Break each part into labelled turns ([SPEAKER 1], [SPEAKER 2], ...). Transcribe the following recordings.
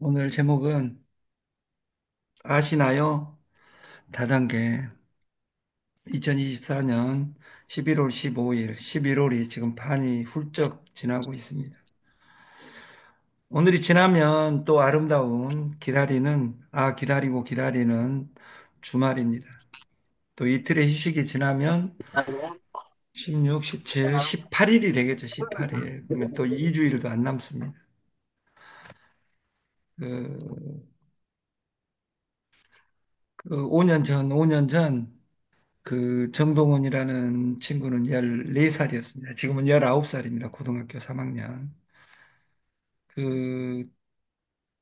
[SPEAKER 1] 오늘 제목은 아시나요? 다단계 2024년 11월 15일, 11월이 지금 반이 훌쩍 지나고 있습니다. 오늘이 지나면 또 아름다운 기다리고 기다리는 주말입니다. 또 이틀의 휴식이 지나면 16, 17, 18일이 되겠죠. 18일. 그러면 또 2주일도 안 남습니다. 그, 5년 전 정동원이라는 친구는 14살이었습니다. 지금은 19살입니다. 고등학교 3학년. 그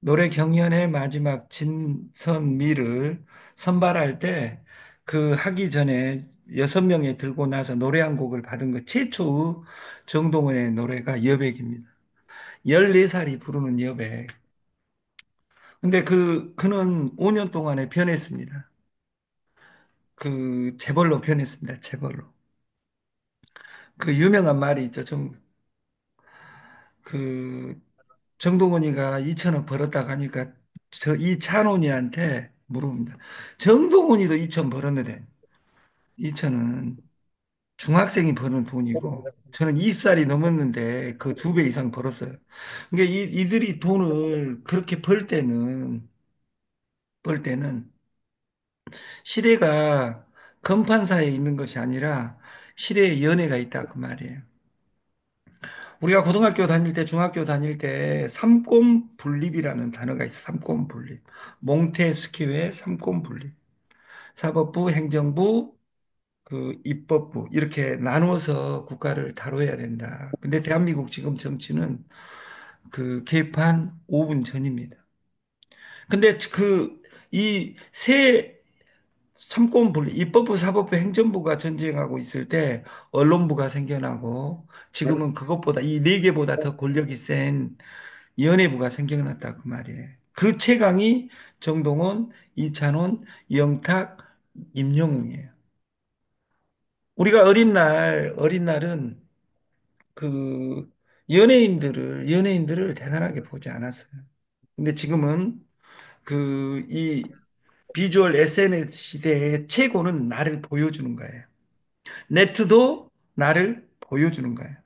[SPEAKER 1] 노래 경연의 마지막 진선미를 선발할 때 그 하기 전에 6명이 들고 나서 노래 한 곡을 받은 것 최초의 정동원의 노래가 여백입니다. 14살이 부르는 여백. 근데 그는 5년 동안에 변했습니다. 재벌로 변했습니다. 재벌로. 그 유명한 말이 있죠. 그 정동원이가 2천억 벌었다 가니까 저 이찬원이한테 물어봅니다. 정동원이도 2천 벌었는데 2천은 중학생이 버는 돈이고 저는 20살이 넘었는데 그 2배 이상 벌었어요. 그러니까 이들이 돈을 그렇게 벌 때는 시대가 건판사에 있는 것이 아니라 시대의 연애가 있다 그 말이에요. 우리가 고등학교 다닐 때, 중학교 다닐 때 삼권분립이라는 단어가 있어요. 삼권분립. 몽테스키우의 삼권분립. 사법부, 행정부, 입법부 이렇게 나누어서 국가를 다뤄야 된다. 근데 대한민국 지금 정치는 개판 5분 전입니다. 근데 이 삼권분립, 입법부, 사법부, 행정부가 전쟁하고 있을 때 언론부가 생겨나고 지금은 그것보다 이 네 개보다 더 권력이 센 연예부가 생겨났다 그 말이에요. 그 최강이 정동원, 이찬원, 영탁, 임영웅이에요. 우리가 어린 날은 그 연예인들을 대단하게 보지 않았어요. 근데 지금은 이 비주얼 SNS 시대의 최고는 나를 보여주는 거예요. 네트도 나를 보여주는 거예요.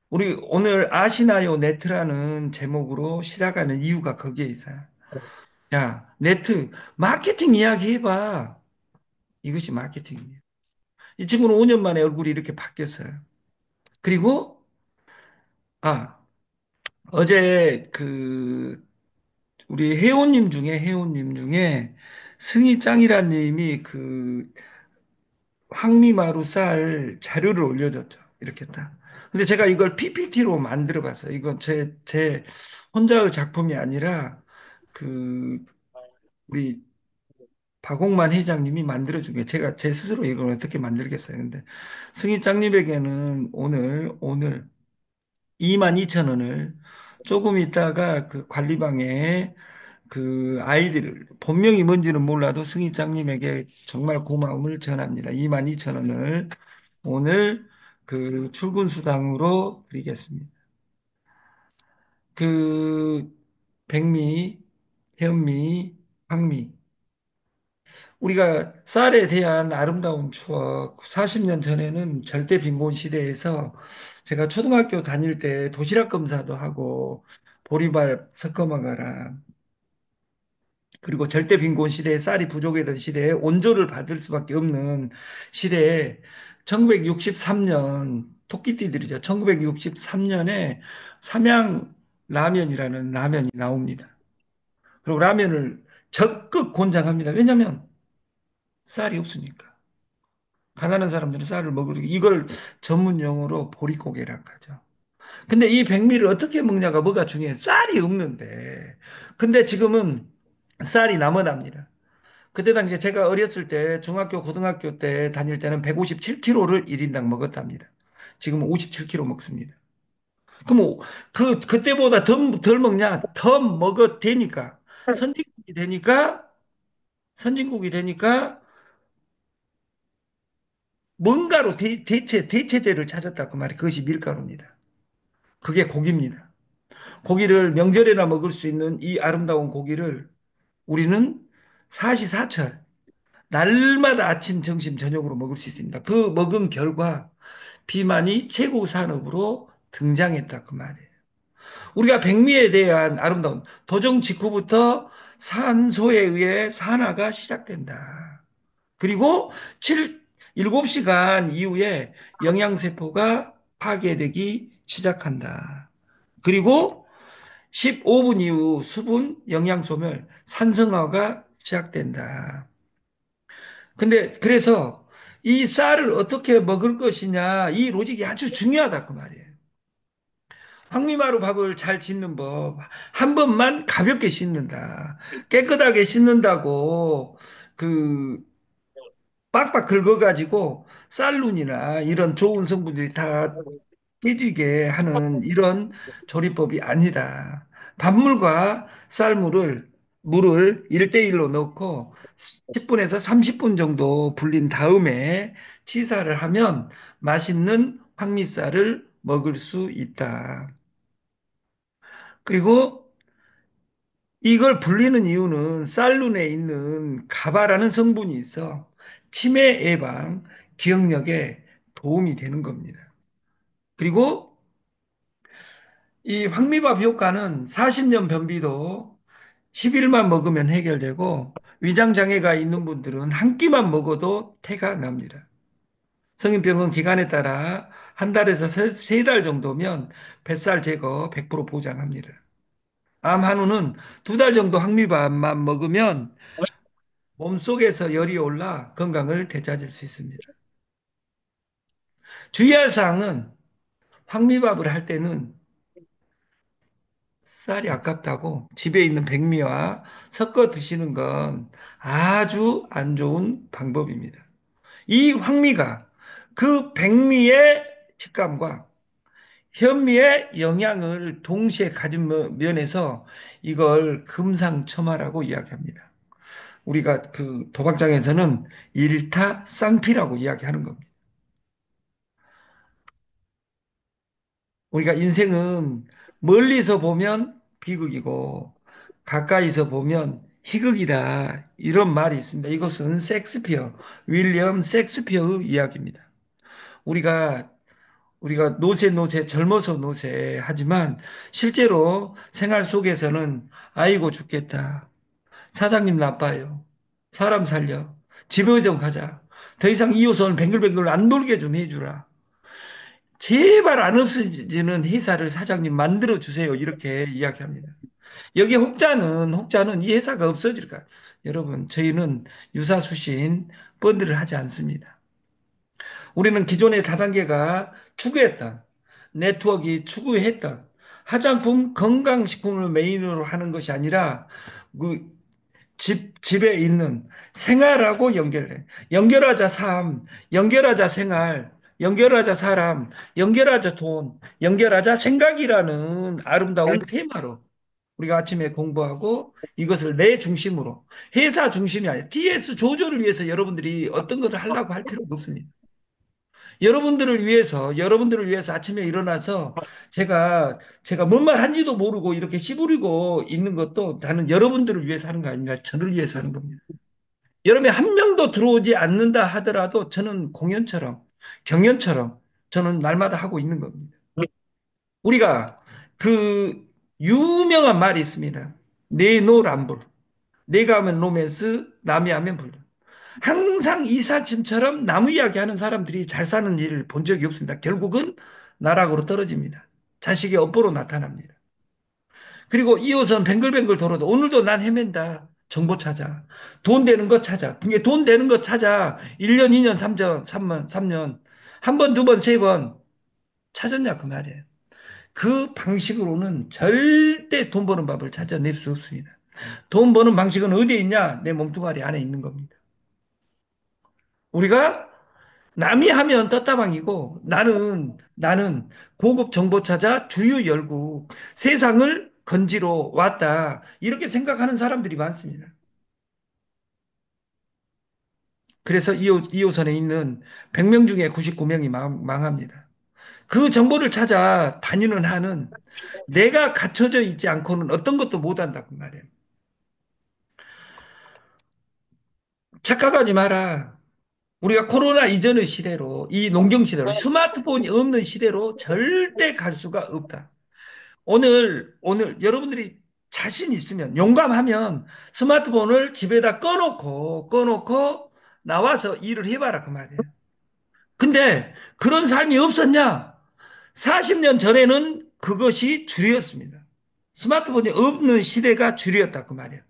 [SPEAKER 1] 우리 오늘 아시나요 네트라는 제목으로 시작하는 이유가 거기에 있어요. 야, 네트, 마케팅 이야기 해봐. 이것이 마케팅이에요. 이 친구는 5년 만에 얼굴이 이렇게 바뀌었어요. 그리고, 아, 어제 우리 회원님 중에 승희짱이라는 님이 황미마루 쌀 자료를 올려줬죠. 이렇게 딱. 근데 제가 이걸 PPT로 만들어 봤어요. 이건 제 혼자의 작품이 아니라 그, 우리 박홍만 회장님이 만들어준 게 제가 제 스스로 이걸 어떻게 만들겠어요. 근데 승희장님에게는 오늘 22,000원을 조금 있다가 그 관리방에 그 아이디를 본명이 뭔지는 몰라도 승희장님에게 정말 고마움을 전합니다. 22,000원을 오늘 출근 수당으로 드리겠습니다. 그 백미, 현미, 황미 우리가 쌀에 대한 아름다운 추억, 40년 전에는 절대 빈곤 시대에서 제가 초등학교 다닐 때 도시락 검사도 하고 보리밥 섞어 먹어라. 그리고 절대 빈곤 시대에 쌀이 부족했던 시대에 온조를 받을 수밖에 없는 시대에 1963년 토끼띠들이죠. 1963년에 삼양 라면이라는 라면이 나옵니다. 그리고 라면을 적극 권장합니다. 왜냐하면 쌀이 없으니까. 가난한 사람들은 쌀을 먹을 이걸 전문 용어로 보릿고개라 하죠. 근데 이 백미를 어떻게 먹냐가 뭐가 중요해. 쌀이 없는데. 근데 지금은 쌀이 남아납니다. 그때 당시에 제가 어렸을 때 중학교 고등학교 때 다닐 때는 157kg를 1인당 먹었답니다. 지금은 57kg 먹습니다. 그럼 그때보다 덜 먹냐? 더 먹어 되니까 선진국이 되니까 선진국이 되니까 뭔가로 대체제를 찾았다 그 말이 그것이 밀가루입니다. 그게 고기입니다. 고기를 명절에나 먹을 수 있는 이 아름다운 고기를 우리는 사시사철 날마다 아침, 점심, 저녁으로 먹을 수 있습니다. 그 먹은 결과 비만이 최고 산업으로 등장했다 그 말이에요. 우리가 백미에 대한 아름다운 도정 직후부터 산소에 의해 산화가 시작된다. 그리고 7시간 이후에 영양세포가 파괴되기 시작한다. 그리고 15분 이후 수분 영양소멸 산성화가 시작된다. 근데 그래서 이 쌀을 어떻게 먹을 것이냐 이 로직이 아주 중요하다 그 말이에요. 황미마루 밥을 잘 짓는 법. 한 번만 가볍게 씻는다. 깨끗하게 씻는다고 그 빡빡 긁어가지고 쌀눈이나 이런 좋은 성분들이 다 깨지게 하는 이런 조리법이 아니다. 밥물과 물을 1대1로 넣고 10분에서 30분 정도 불린 다음에 치사를 하면 맛있는 황미쌀을 먹을 수 있다. 그리고 이걸 불리는 이유는 쌀룬에 있는 가바라는 성분이 있어 치매 예방, 기억력에 도움이 되는 겁니다. 그리고 이 황미밥 효과는 40년 변비도 10일만 먹으면 해결되고 위장 장애가 있는 분들은 한 끼만 먹어도 태가 납니다. 성인병은 기간에 따라 한 달에서 세 달 정도면 뱃살 제거 100% 보장합니다. 암 한우는 2달 정도 황미밥만 먹으면 몸속에서 열이 올라 건강을 되찾을 수 있습니다. 주의할 사항은 황미밥을 할 때는 쌀이 아깝다고 집에 있는 백미와 섞어 드시는 건 아주 안 좋은 방법입니다. 이 황미가 그 백미의 식감과 현미의 영양을 동시에 가진 면에서 이걸 금상첨화라고 이야기합니다. 우리가 그 도박장에서는 일타 쌍피라고 이야기하는 겁니다. 우리가 인생은 멀리서 보면 비극이고 가까이서 보면 희극이다. 이런 말이 있습니다. 이것은 윌리엄 섹스피어의 이야기입니다. 우리가 노세 젊어서 노세 하지만 실제로 생활 속에서는 아이고 죽겠다. 사장님 나빠요. 사람 살려. 집에 좀 가자. 더 이상 이 호선 뱅글뱅글 안 돌게 좀 해주라. 제발 안 없어지는 회사를 사장님 만들어 주세요. 이렇게 이야기합니다. 여기 혹자는 이 회사가 없어질까? 여러분, 저희는 유사수신 펀드를 하지 않습니다. 우리는 기존의 다단계가 추구했던 추구했던 화장품, 건강식품을 메인으로 하는 것이 아니라 그 집에 있는 생활하고 연결해. 연결하자 삶, 연결하자 생활, 연결하자 사람, 연결하자 돈, 연결하자 생각이라는 아름다운 테마로 우리가 아침에 공부하고 이것을 내 중심으로 회사 중심이 아니라 TS 조조를 위해서 여러분들이 어떤 것을 하려고 할 필요가 없습니다. 여러분들을 위해서 아침에 일어나서 제가 뭔 말 한지도 모르고 이렇게 씨부리고 있는 것도 나는 여러분들을 위해서 하는 거 아닙니다. 저를 위해서 하는 겁니다. 여러분이 한 명도 들어오지 않는다 하더라도 저는 경연처럼 저는 날마다 하고 있는 겁니다. 우리가 그 유명한 말이 있습니다. 내노란불. 내가 하면 로맨스, 남이 하면 불륜. 항상 이삿짐처럼 나무 이야기 하는 사람들이 잘 사는 일을 본 적이 없습니다. 결국은 나락으로 떨어집니다. 자식의 업보로 나타납니다. 그리고 2호선 뱅글뱅글 돌아도 오늘도 난 헤맨다. 정보 찾아. 돈 되는 거 찾아. 그게 돈 되는 거 찾아. 1년, 2년, 3년, 3년. 한 번, 두 번, 세 번 찾았냐 그 말이에요. 그 방식으로는 절대 돈 버는 법을 찾아낼 수 없습니다. 돈 버는 방식은 어디에 있냐? 내 몸뚱아리 안에 있는 겁니다. 우리가 남이 하면 떴다방이고 나는 고급 정보 찾아 주유 열고 세상을 건지러 왔다. 이렇게 생각하는 사람들이 많습니다. 그래서 2호선에 있는 100명 중에 99명이 망합니다. 그 정보를 찾아 다니는 한은 내가 갇혀져 있지 않고는 어떤 것도 못 한다, 그 말이에요. 착각하지 마라. 우리가 코로나 이전의 시대로, 이 농경 시대로, 스마트폰이 없는 시대로 절대 갈 수가 없다. 오늘 여러분들이 자신 있으면, 용감하면 스마트폰을 집에다 꺼놓고 나와서 일을 해봐라, 그 말이에요. 근데 그런 삶이 없었냐? 40년 전에는 그것이 주류였습니다. 스마트폰이 없는 시대가 주류였다, 그 말이에요.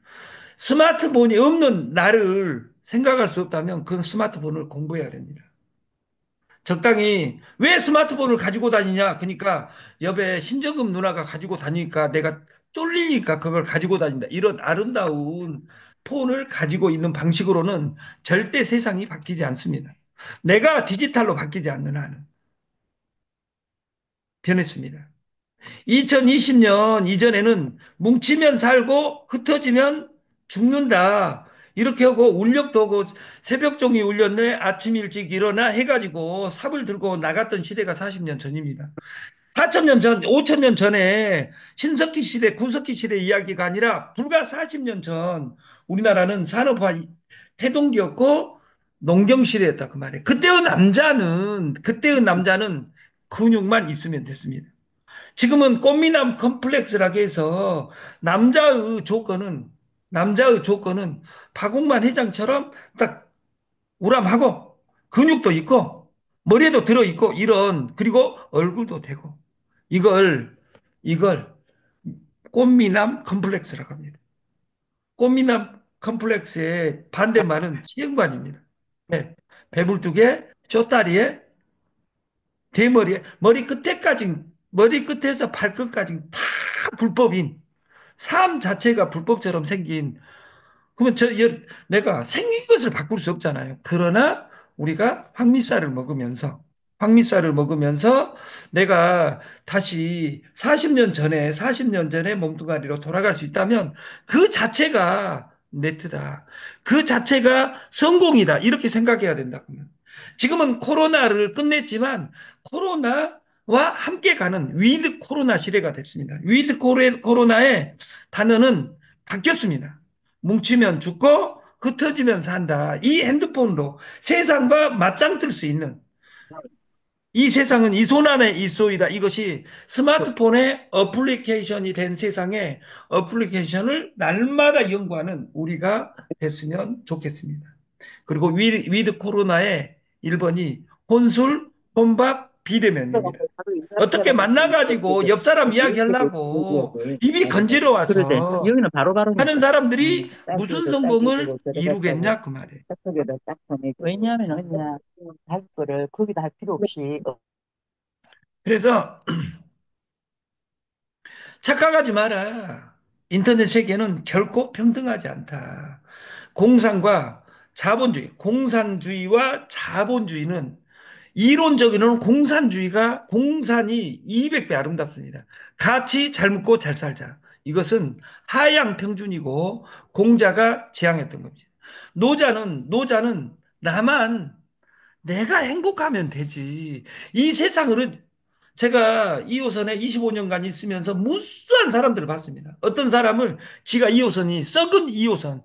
[SPEAKER 1] 스마트폰이 없는 나를 생각할 수 없다면 그 스마트폰을 공부해야 됩니다. 적당히 왜 스마트폰을 가지고 다니냐? 그러니까 옆에 신정금 누나가 가지고 다니니까 내가 쫄리니까 그걸 가지고 다닌다. 이런 아름다운 폰을 가지고 있는 방식으로는 절대 세상이 바뀌지 않습니다. 내가 디지털로 바뀌지 않는 한은 변했습니다. 2020년 이전에는 뭉치면 살고 흩어지면 죽는다. 이렇게 하고 울력도 하고 새벽 종이 울렸네. 아침 일찍 일어나 해가지고 삽을 들고 나갔던 시대가 40년 전입니다. 4천년 전, 5천년 전에 신석기 시대, 구석기 시대 이야기가 아니라 불과 40년 전 우리나라는 산업화 태동기였고 농경 시대였다 그 말이에요. 그때의 남자는 근육만 있으면 됐습니다. 지금은 꽃미남 컴플렉스라고 해서 남자의 조건은 남자의 조건은 박웅만 회장처럼 딱 우람하고 근육도 있고 머리에도 들어 있고 이런 그리고 얼굴도 되고 이걸 꽃미남 컴플렉스라고 합니다. 꽃미남 컴플렉스의 반대말은 치형관입니다. 네. 배불뚝에 쪼다리에 대머리에 머리 끝에서 발끝까지 다 불법인 삶 자체가 불법처럼 생긴 그러면 내가 생긴 것을 바꿀 수 없잖아요. 그러나 우리가 황미쌀을 먹으면서 내가 다시 40년 전에 몸뚱아리로 돌아갈 수 있다면 그 자체가 네트다. 그 자체가 성공이다. 이렇게 생각해야 된다. 지금은 코로나를 끝냈지만 코로나와 함께 가는 위드 코로나 시대가 됐습니다. 위드 코로나의 단어는 바뀌었습니다. 뭉치면 죽고 흩어지면 산다. 이 핸드폰으로 세상과 맞짱 뜰 수 있는 이 세상은 이 손 안에 있소이다. 이것이 스마트폰의 어플리케이션이 된 세상에 어플리케이션을 날마다 연구하는 우리가 됐으면 좋겠습니다. 그리고 위드 코로나의 1번이 혼술, 혼밥, 비대면입니다. 어떻게 만나가지고 옆 사람 이야기하려고 입이
[SPEAKER 2] 그러대.
[SPEAKER 1] 건지러워서
[SPEAKER 2] 여기는 바로바로
[SPEAKER 1] 하는
[SPEAKER 2] 넣었어.
[SPEAKER 1] 사람들이 무슨
[SPEAKER 2] 딸기도
[SPEAKER 1] 성공을
[SPEAKER 2] 딸기고 저래가지고
[SPEAKER 1] 이루겠냐 그 말이에요.
[SPEAKER 2] 짝짝이도 딱 보내고. 왜냐하면 그냥 달 거를 거기다 할 필요 없이
[SPEAKER 1] 그래서 착각하지 마라. 인터넷 세계는 결코 평등하지 않다. 공산주의와 자본주의는 이론적으로는 공산이 200배 아름답습니다. 같이 잘 묻고 잘 살자. 이것은 하향 평준이고 공자가 지향했던 겁니다. 노자는 나만 내가 행복하면 되지. 이 세상을 제가 2호선에 25년간 있으면서 무수한 사람들을 봤습니다. 어떤 사람을 지가 2호선이 썩은 2호선.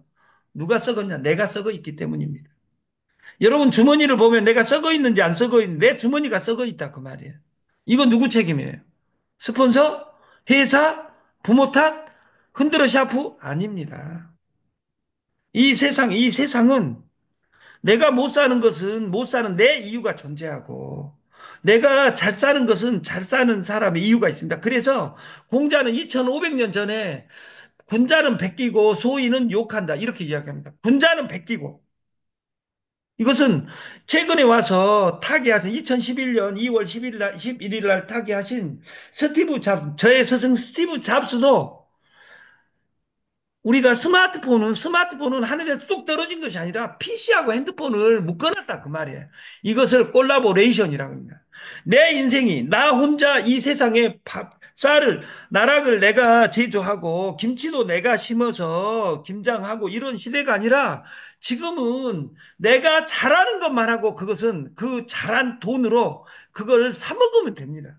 [SPEAKER 1] 누가 썩었냐? 내가 썩어 있기 때문입니다. 여러분 주머니를 보면 내가 썩어 있는지 안 썩어 있는지 내 주머니가 썩어 있다 그 말이에요. 이건 누구 책임이에요? 스폰서? 회사? 부모 탓? 흔들어 샤프? 아닙니다. 이 세상은 내가 못 사는 것은 못 사는 내 이유가 존재하고 내가 잘 사는 것은 잘 사는 사람의 이유가 있습니다. 그래서 공자는 2500년 전에 군자는 베끼고 소인은 욕한다. 이렇게 이야기합니다. 군자는 베끼고 이것은 최근에 와서 타계하신 2011년 2월 11일 날 타계하신 저의 스승 스티브 잡스도 우리가 스마트폰은 하늘에서 뚝 떨어진 것이 아니라 PC하고 핸드폰을 묶어놨다 그 말이에요. 이것을 콜라보레이션이라고 합니다. 내 인생이 나 혼자 이 세상에 쌀을, 나락을 내가 제조하고, 김치도 내가 심어서 김장하고 이런 시대가 아니라 지금은 내가 잘하는 것만 하고 그것은 그 잘한 돈으로 그걸 사 먹으면 됩니다.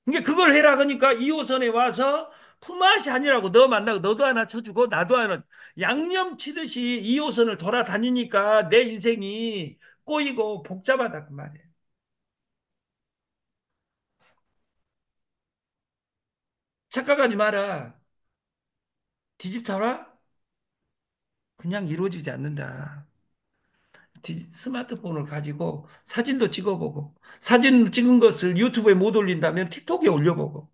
[SPEAKER 1] 그러니까 그걸 해라 그러니까 2호선에 와서 품앗이 아니라고 너 만나고 너도 하나 쳐주고 나도 하나 양념 치듯이 2호선을 돌아다니니까 내 인생이 꼬이고 복잡하다 그 말이에요. 착각하지 마라. 디지털화 그냥 이루어지지 않는다. 스마트폰을 가지고 사진도 찍어보고 사진 찍은 것을 유튜브에 못 올린다면 틱톡에 올려보고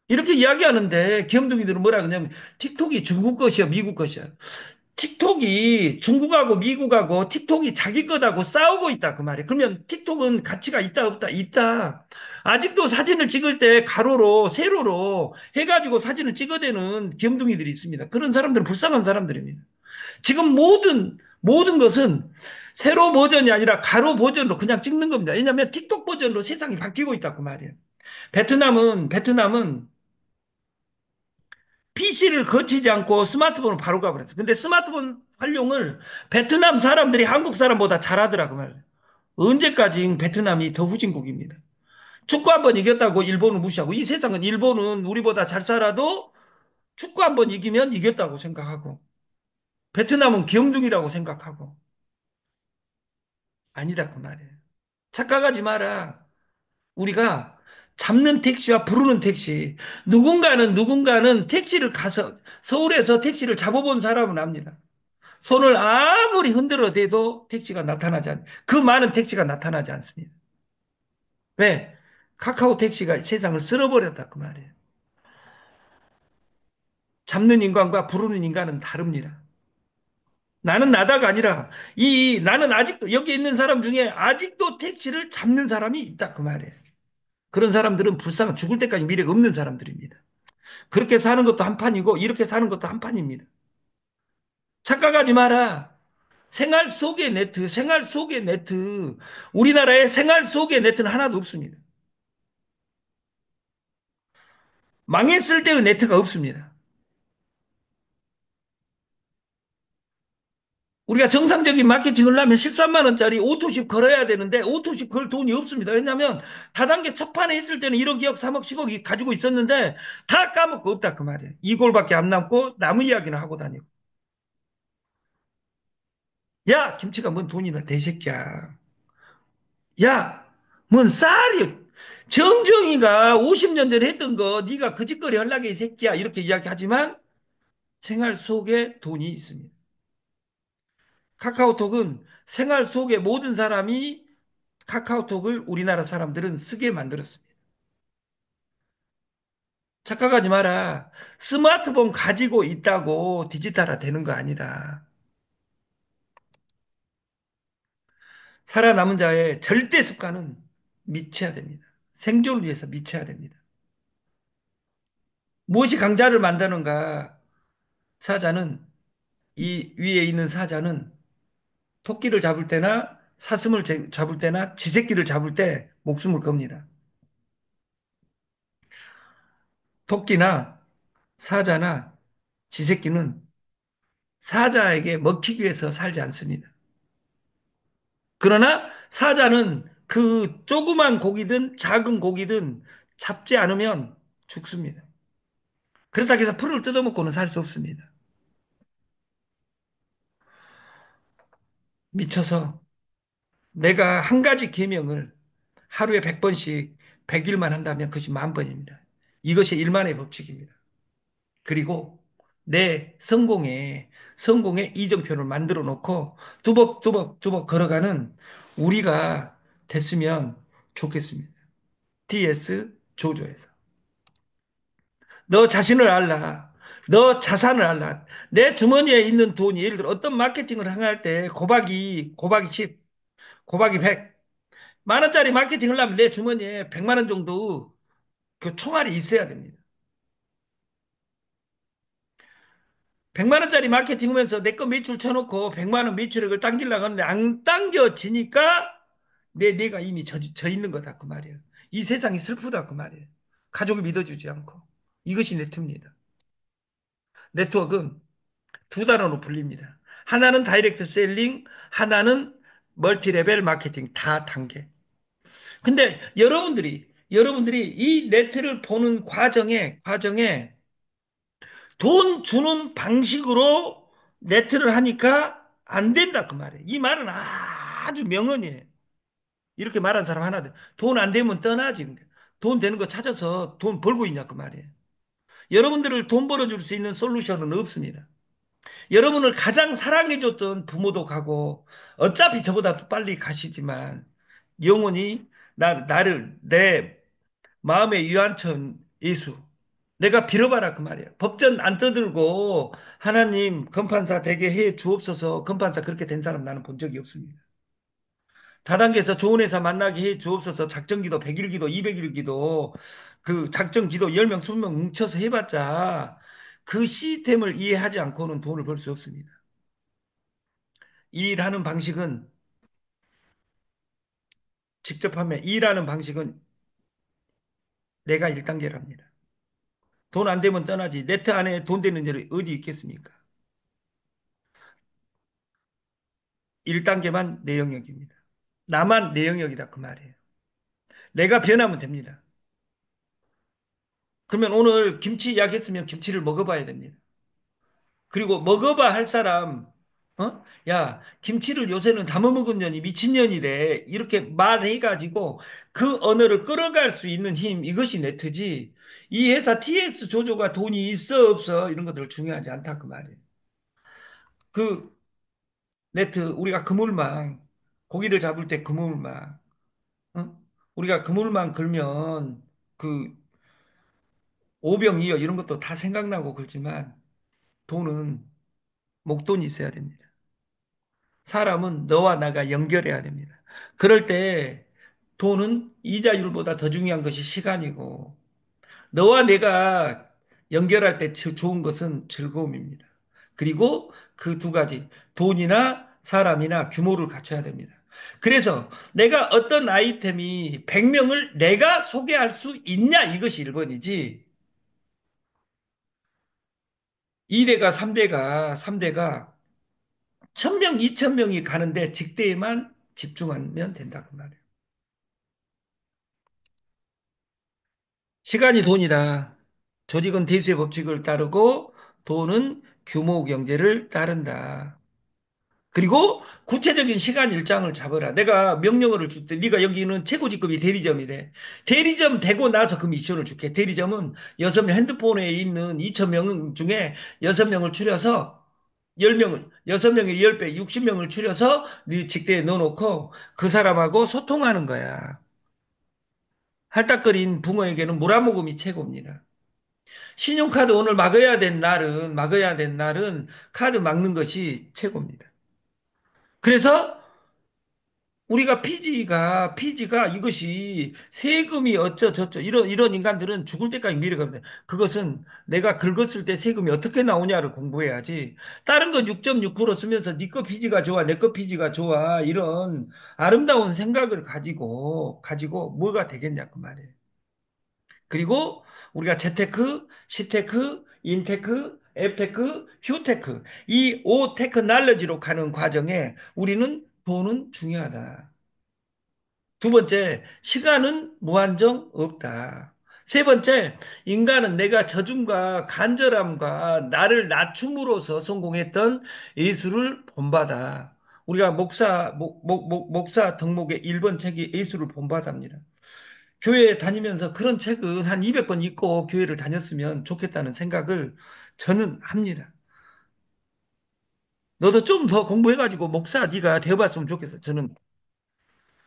[SPEAKER 1] 이렇게 이야기하는데 귀염둥이들은 뭐라 그러냐면 틱톡이 중국 것이야 미국 것이야. 틱톡이 중국하고 미국하고 틱톡이 자기 것하고 싸우고 있다 그 말이에요. 그러면 틱톡은 가치가 있다 없다 있다. 아직도 사진을 찍을 때 가로로 세로로 해가지고 사진을 찍어대는 귀염둥이들이 있습니다. 그런 사람들은 불쌍한 사람들입니다. 지금 모든 것은 세로 버전이 아니라 가로 버전으로 그냥 찍는 겁니다. 왜냐하면 틱톡 버전으로 세상이 바뀌고 있다 그 말이에요. 베트남은 PC를 거치지 않고 스마트폰을 바로 가버렸어. 근데 스마트폰 활용을 베트남 사람들이 한국 사람보다 잘하더라 그 말이에요. 언제까지 베트남이 더 후진국입니다. 축구 한번 이겼다고 일본을 무시하고 이 세상은 일본은 우리보다 잘 살아도 축구 한번 이기면 이겼다고 생각하고 베트남은 기영둥이라고 생각하고 아니다 그 말이에요. 착각하지 마라. 우리가 잡는 택시와 부르는 택시 누군가는 택시를 가서 서울에서 택시를 잡아본 사람은 압니다. 손을 아무리 흔들어 대도 택시가 나타나지 않, 그 많은 택시가 나타나지 않습니다. 왜? 카카오 택시가 세상을 쓸어버렸다 그 말이에요. 잡는 인간과 부르는 인간은 다릅니다. 나는 나다가 아니라 이 나는 아직도 여기 있는 사람 중에 아직도 택시를 잡는 사람이 있다 그 말이에요. 그런 사람들은 불쌍한 죽을 때까지 미래가 없는 사람들입니다. 그렇게 사는 것도 한 판이고 이렇게 사는 것도 한 판입니다. 착각하지 마라. 생활 속의 네트. 우리나라의 생활 속의 네트는 하나도 없습니다. 망했을 때의 네트가 없습니다. 우리가 정상적인 마케팅을 하면 13만 원짜리 오토십 걸어야 되는데 오토십 걸 돈이 없습니다. 왜냐하면 다단계 첫 판에 있을 때는 1억, 2억, 3억, 10억이 가지고 있었는데 다 까먹고 없다 그 말이에요. 이골밖에 안 남고 남의 이야기는 하고 다니고. 야, 김치가 뭔 돈이나 대새끼야. 야, 뭔 쌀이 정정이가 50년 전에 했던 거 네가 거짓거리 하려고 이 새끼야 이렇게 이야기하지만 생활 속에 돈이 있습니다. 카카오톡은 생활 속에 모든 사람이 카카오톡을 우리나라 사람들은 쓰게 만들었습니다. 착각하지 마라. 스마트폰 가지고 있다고 디지털화 되는 거 아니다. 살아남은 자의 절대 습관은 미쳐야 됩니다. 생존을 위해서 미쳐야 됩니다. 무엇이 강자를 만드는가? 사자는 이 위에 있는 사자는 토끼를 잡을 때나 사슴을 잡을 때나 쥐새끼를 잡을 때 목숨을 겁니다. 토끼나 사자나 쥐새끼는 사자에게 먹히기 위해서 살지 않습니다. 그러나 사자는 그 조그만 고기든 작은 고기든 잡지 않으면 죽습니다. 그렇다고 해서 풀을 뜯어먹고는 살 수 없습니다. 미쳐서 내가 한 가지 계명을 하루에 100번씩 100일만 한다면 그것이 10,000번입니다. 이것이 일만의 법칙입니다. 그리고 내 성공의 이정표를 만들어 놓고 두벅두벅 걸어가는 우리가 됐으면 좋겠습니다. TS 조조에서. 너 자신을 알라. 너 자산을 알라. 내 주머니에 있는 돈이 예를 들어 어떤 마케팅을 행할 때 고박이 10, 고박이 100. 만 원짜리 마케팅을 하면 내 주머니에 100만 원 정도 그 총알이 있어야 됩니다. 100만 원짜리 마케팅 하면서 내 거 매출 쳐놓고 100만 원 매출액을 당기려고 하는데 안 당겨지니까 내가 이미 져 있는 거다 그 말이에요. 이 세상이 슬프다 그 말이에요. 가족이 믿어주지 않고. 이것이 네트입니다. 네트워크는 두 단어로 불립니다. 하나는 다이렉트 셀링, 하나는 멀티레벨 마케팅 다 단계. 근데 여러분들이 이 네트를 보는 과정에 돈 주는 방식으로 네트를 하니까 안 된다 그 말이에요. 이 말은 아주 명언이에요. 이렇게 말한 사람 하나 돈 안 되면 떠나지. 돈 되는 거 찾아서 돈 벌고 있냐 그 말이에요. 여러분들을 돈 벌어줄 수 있는 솔루션은 없습니다. 여러분을 가장 사랑해줬던 부모도 가고 어차피 저보다 더 빨리 가시지만 영원히 나를 내 마음의 유한천 예수 내가 빌어봐라 그 말이야. 법전 안 떠들고 하나님 검판사 되게 해 주옵소서. 검판사 그렇게 된 사람 나는 본 적이 없습니다. 다단계에서 좋은 회사 만나게 해 주옵소서. 작전기도 100일 기도 200일 기도 그 작전기도 10명 20명 뭉쳐서 해봤자 그 시스템을 이해하지 않고는 돈을 벌 수 없습니다. 일하는 방식은 직접 하면 일하는 방식은 내가 1단계랍니다. 돈 안 되면 떠나지. 네트 안에 돈 되는 일이 어디 있겠습니까? 1단계만 내 영역입니다. 나만 내 영역이다 그 말이에요. 내가 변하면 됩니다. 그러면 오늘 김치 이야기했으면 김치를 먹어봐야 됩니다. 그리고 먹어봐 할 사람, 야, 김치를 요새는 담아먹은 년이 미친년이래. 이렇게 말해가지고 그 언어를 끌어갈 수 있는 힘, 이것이 네트지. 이 회사 TS 조조가 돈이 있어, 없어, 이런 것들 중요하지 않다, 그 말이에요. 그 네트, 우리가 그물망, 고기를 잡을 때 그물망, 우리가 그물망 걸면 그 오병이어 이런 것도 다 생각나고 그렇지만 돈은 목돈이 있어야 됩니다. 사람은 너와 나가 연결해야 됩니다. 그럴 때 돈은 이자율보다 더 중요한 것이 시간이고 너와 내가 연결할 때 좋은 것은 즐거움입니다. 그리고 그 두 가지 돈이나 사람이나 규모를 갖춰야 됩니다. 그래서 내가 어떤 아이템이 100명을 내가 소개할 수 있냐 이것이 1번이지 2대가 3대가 1000명, 2000명이 가는데 직대에만 집중하면 된다 그 말이에요. 시간이 돈이다. 조직은 대수의 법칙을 따르고 돈은 규모 경제를 따른다. 그리고 구체적인 시간 일정을 잡아라. 내가 명령어를 줄 때 네가 여기는 최고 직급이 대리점이래. 대리점 되고 나서 그 미션을 줄게. 대리점은 6명 핸드폰에 있는 2,000명 중에 6명을 추려서 10명을 6명에 10배 60명을 추려서 네 직대에 넣어놓고 그 사람하고 소통하는 거야. 할딱거린 붕어에게는 물 한 모금이 최고입니다. 신용카드 오늘 막아야 된 날은 카드 막는 것이 최고입니다. 그래서 우리가 피지가 이것이 세금이 어쩌저쩌 이런 인간들은 죽을 때까지 미래갑니다. 그것은 내가 긁었을 때 세금이 어떻게 나오냐를 공부해야지. 다른 건 6.6% 쓰면서 네 거 피지가 좋아, 내 거 피지가 좋아 이런 아름다운 생각을 가지고 뭐가 되겠냐 그 말이에요. 그리고 우리가 재테크, 시테크, 인테크, 앱테크, 휴테크 이 5테크 날러지로 가는 과정에 우리는 돈은 중요하다. 두 번째, 시간은 무한정 없다. 세 번째, 인간은 내가 저중과 간절함과 나를 낮춤으로써 성공했던 예수를 본받아. 우리가 목사 덕목의 1번 책이 예수를 본받합니다. 교회 다니면서 그런 책을 한 200권 읽고 교회를 다녔으면 좋겠다는 생각을 저는 합니다. 너도 좀 더 공부해가지고 목사 네가 되어봤으면 좋겠어. 저는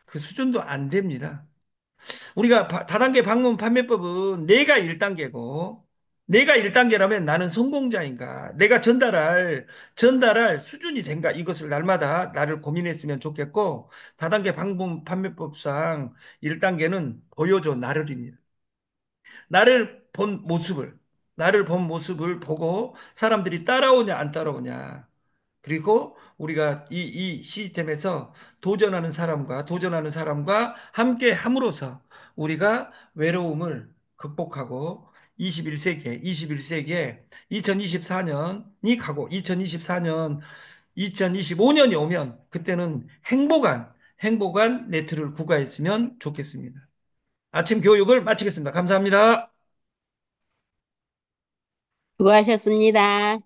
[SPEAKER 1] 그 수준도 안 됩니다. 우리가 다단계 방문 판매법은 내가 1단계고 내가 1단계라면 나는 성공자인가? 내가 전달할 수준이 된가? 이것을 날마다 나를 고민했으면 좋겠고 다단계 방문 판매법상 1단계는 보여줘 나를입니다. 나를 본 모습을, 나를 본 모습을 보고 사람들이 따라오냐, 안 따라오냐. 그리고 우리가 이 시스템에서 도전하는 사람과 함께 함으로써 우리가 외로움을 극복하고 21세기에 2024년이 가고 2025년이 오면 그때는 행복한 네트를 구가했으면 좋겠습니다. 아침 교육을 마치겠습니다. 감사합니다.
[SPEAKER 2] 수고하셨습니다.